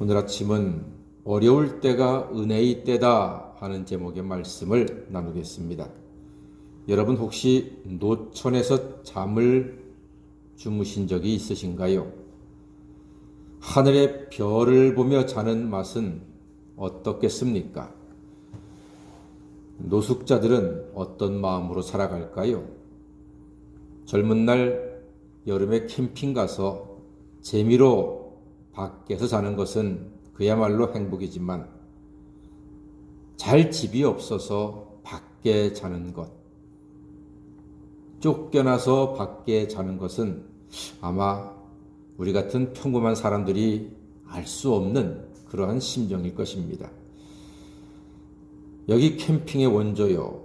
오늘 아침은 어려울 때가 은혜의 때다 하는 제목의 말씀을 나누겠습니다. 여러분 혹시 노천에서 잠을 주무신 적이 있으신가요? 하늘의 별을 보며 자는 맛은 어떻겠습니까? 노숙자들은 어떤 마음으로 살아갈까요? 젊은 날 여름에 캠핑 가서 재미로 밖에서 자는 것은 그야말로 행복이지만 잘 집이 없어서 밖에 자는 것, 쫓겨나서 밖에 자는 것은 아마 우리 같은 평범한 사람들이 알 수 없는 그러한 심정일 것입니다. 여기 캠핑의 원조요,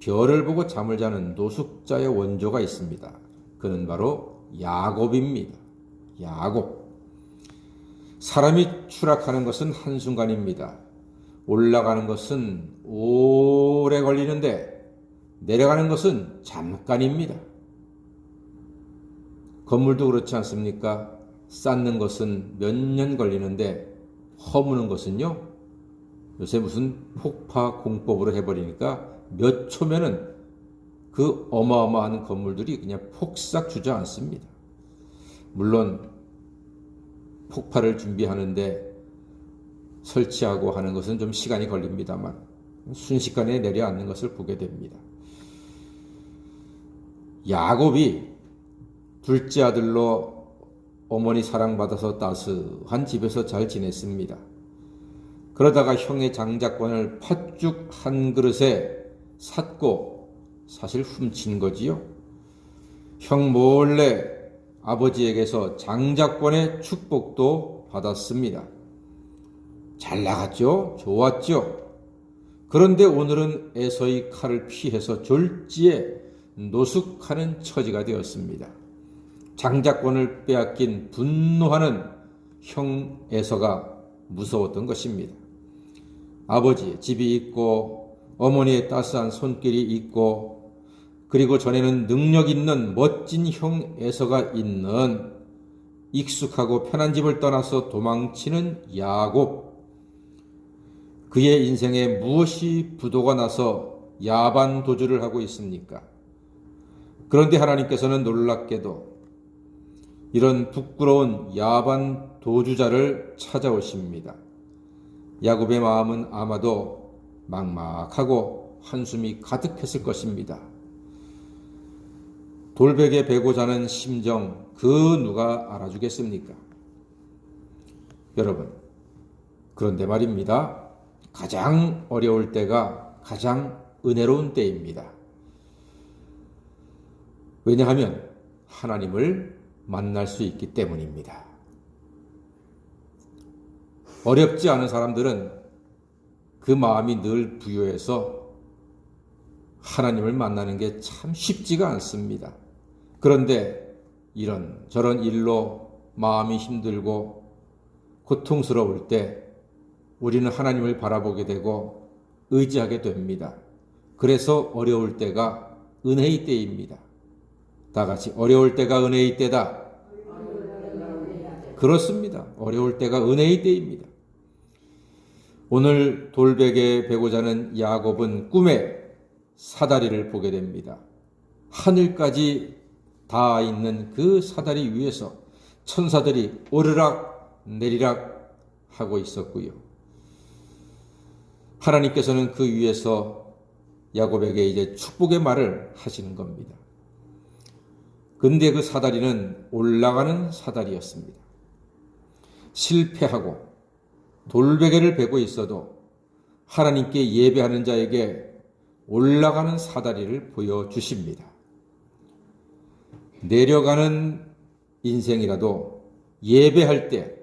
별을 보고 잠을 자는 노숙자의 원조가 있습니다. 그는 바로 야곱입니다. 야곱. 사람이 추락하는 것은 한순간입니다. 올라가는 것은 오래 걸리는데 내려가는 것은 잠깐입니다. 건물도 그렇지 않습니까? 쌓는 것은 몇 년 걸리는데 허무는 것은요, 요새 무슨 폭파 공법으로 해버리니까 몇 초면은 그 어마어마한 건물들이 그냥 폭삭 주저앉습니다. 물론 폭발을 준비하는데 설치하고 하는 것은 좀 시간이 걸립니다만 순식간에 내려앉는 것을 보게 됩니다. 야곱이 둘째 아들로 어머니 사랑받아서 따스한 집에서 잘 지냈습니다. 그러다가 형의 장자권을 팥죽 한 그릇에 샀고 사실 훔친 거지요. 형 몰래 아버지에게서 장자권의 축복도 받았습니다. 잘 나갔죠? 좋았죠? 그런데 오늘은 에서의 칼을 피해서 졸지에 노숙하는 처지가 되었습니다. 장자권을 빼앗긴 분노하는 형 에서가 무서웠던 것입니다. 아버지의 집이 있고 어머니의 따스한 손길이 있고 그리고 전에는 능력 있는 멋진 형 에서가 있는 익숙하고 편한 집을 떠나서 도망치는 야곱. 그의 인생에 무엇이 부도가 나서 야반 도주를 하고 있습니까? 그런데 하나님께서는 놀랍게도 이런 부끄러운 야반 도주자를 찾아오십니다. 야곱의 마음은 아마도 막막하고 한숨이 가득했을 것입니다. 돌베개 베고 자는 심정 그 누가 알아주겠습니까? 여러분, 그런데 말입니다. 가장 어려울 때가 가장 은혜로운 때입니다. 왜냐하면 하나님을 만날 수 있기 때문입니다. 어렵지 않은 사람들은 그 마음이 늘 부요해서 하나님을 만나는 게 참 쉽지가 않습니다. 그런데 이런 저런 일로 마음이 힘들고 고통스러울 때 우리는 하나님을 바라보게 되고 의지하게 됩니다. 그래서 어려울 때가 은혜의 때입니다. 다 같이 어려울 때가 은혜의 때다. 그렇습니다. 어려울 때가 은혜의 때입니다. 오늘 돌베개에 베고 자는 야곱은 꿈에 사다리를 보게 됩니다. 하늘까지 닿아 있는 그 사다리 위에서 천사들이 오르락 내리락 하고 있었고요. 하나님께서는 그 위에서 야곱에게 이제 축복의 말을 하시는 겁니다. 근데 그 사다리는 올라가는 사다리였습니다. 실패하고 돌베개를 베고 있어도 하나님께 예배하는 자에게 올라가는 사다리를 보여주십니다. 내려가는 인생이라도 예배할 때,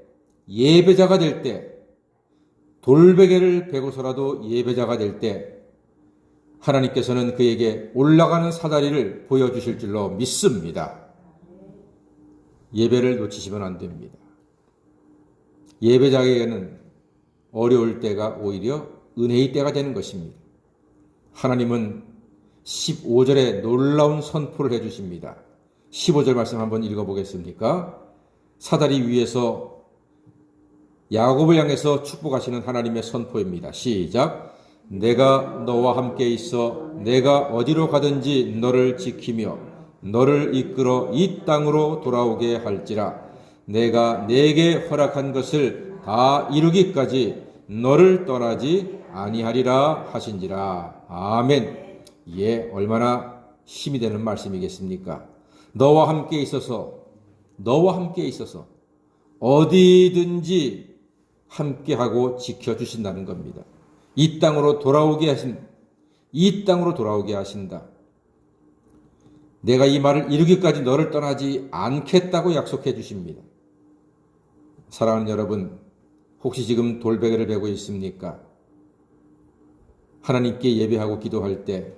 예배자가 될 때, 돌베개를 베고서라도 예배자가 될 때 하나님께서는 그에게 올라가는 사다리를 보여주실 줄로 믿습니다. 예배를 놓치시면 안 됩니다. 예배자에게는 어려울 때가 오히려 은혜의 때가 되는 것입니다. 하나님은 15절에 놀라운 선포를 해주십니다. 15절 말씀 한번 읽어보겠습니까? 사다리 위에서 야곱을 향해서 축복하시는 하나님의 선포입니다. 시작. 내가 너와 함께 있어 내가 어디로 가든지 너를 지키며 너를 이끌어 이 땅으로 돌아오게 할지라. 내가 내게 허락한 것을 다 이루기까지 너를 떠나지 아니하리라 하신지라. 아멘. 예, 얼마나 힘이 되는 말씀이겠습니까? 너와 함께 있어서 어디든지 함께하고 지켜주신다는 겁니다. 이 땅으로 돌아오게 하신다. 내가 이 말을 이루기까지 너를 떠나지 않겠다고 약속해 주십니다. 사랑하는 여러분, 혹시 지금 돌베개를 베고 있습니까? 하나님께 예배하고 기도할 때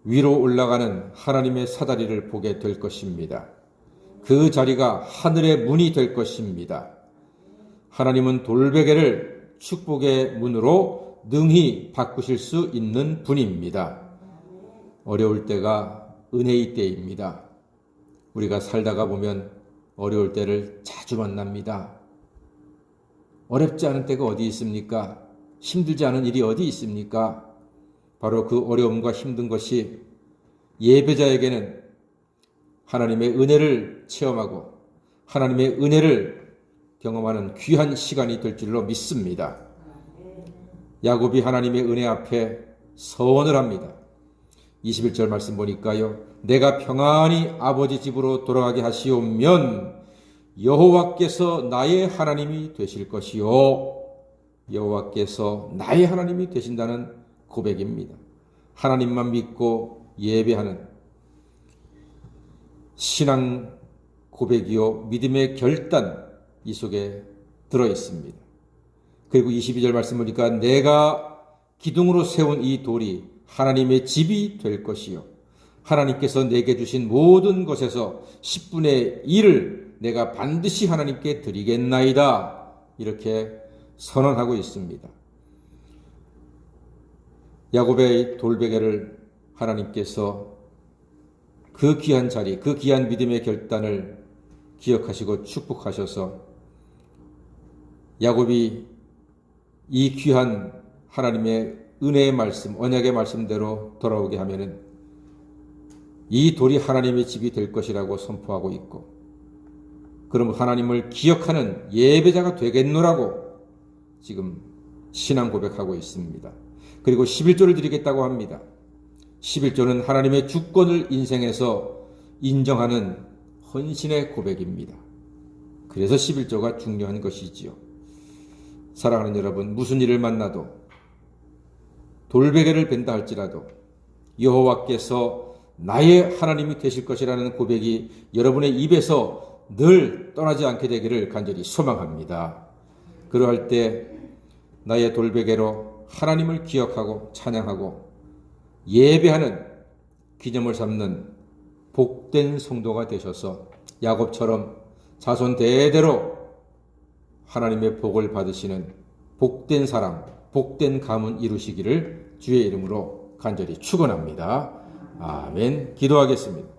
위로 올라가는 하나님의 사다리를 보게 될 것입니다. 그 자리가 하늘의 문이 될 것입니다. 하나님은 돌베개를 축복의 문으로 능히 바꾸실 수 있는 분입니다. 어려울 때가 은혜의 때입니다. 우리가 살다가 보면 어려울 때를 자주 만납니다. 어렵지 않은 때가 어디 있습니까? 힘들지 않은 일이 어디 있습니까? 바로 그 어려움과 힘든 것이 예배자에게는 하나님의 은혜를 체험하고 하나님의 은혜를 경험하는 귀한 시간이 될 줄로 믿습니다. 야곱이 하나님의 은혜 앞에 서원을 합니다. 21절 말씀 보니까요. 내가 평안히 아버지 집으로 돌아가게 하시오면 여호와께서 나의 하나님이 되실 것이요. 여호와께서 나의 하나님이 되신다는 고백입니다. 하나님만 믿고 예배하는 신앙 고백이요 믿음의 결단 이 속에 들어 있습니다. 그리고 22절 말씀 보니까 내가 기둥으로 세운 이 돌이 하나님의 집이 될 것이요 하나님께서 내게 주신 모든 것에서 10분의 1을 내가 반드시 하나님께 드리겠나이다. 이렇게 선언하고 있습니다. 야곱의 돌베개를 하나님께서 그 귀한 자리, 그 귀한 믿음의 결단을 기억하시고 축복하셔서 야곱이 이 귀한 하나님의 은혜의 말씀, 언약의 말씀대로 돌아오게 하면은 이 돌이 하나님의 집이 될 것이라고 선포하고 있고, 그럼 하나님을 기억하는 예배자가 되겠노라고 지금 신앙 고백하고 있습니다. 그리고 11조를 드리겠다고 합니다. 11조는 하나님의 주권을 인생에서 인정하는 헌신의 고백입니다. 그래서 11조가 중요한 것이지요. 사랑하는 여러분, 무슨 일을 만나도 돌베개를 벤다 할지라도 여호와께서 나의 하나님이 되실 것이라는 고백이 여러분의 입에서 늘 떠나지 않게 되기를 간절히 소망합니다. 그러할 때 나의 돌베개로 하나님을 기억하고 찬양하고 예배하는 기념을 삼는 복된 성도가 되셔서 야곱처럼 자손 대대로 하나님의 복을 받으시는 복된 사람, 복된 가문 이루시기를 주의 이름으로 간절히 축원합니다. 아멘. 기도하겠습니다.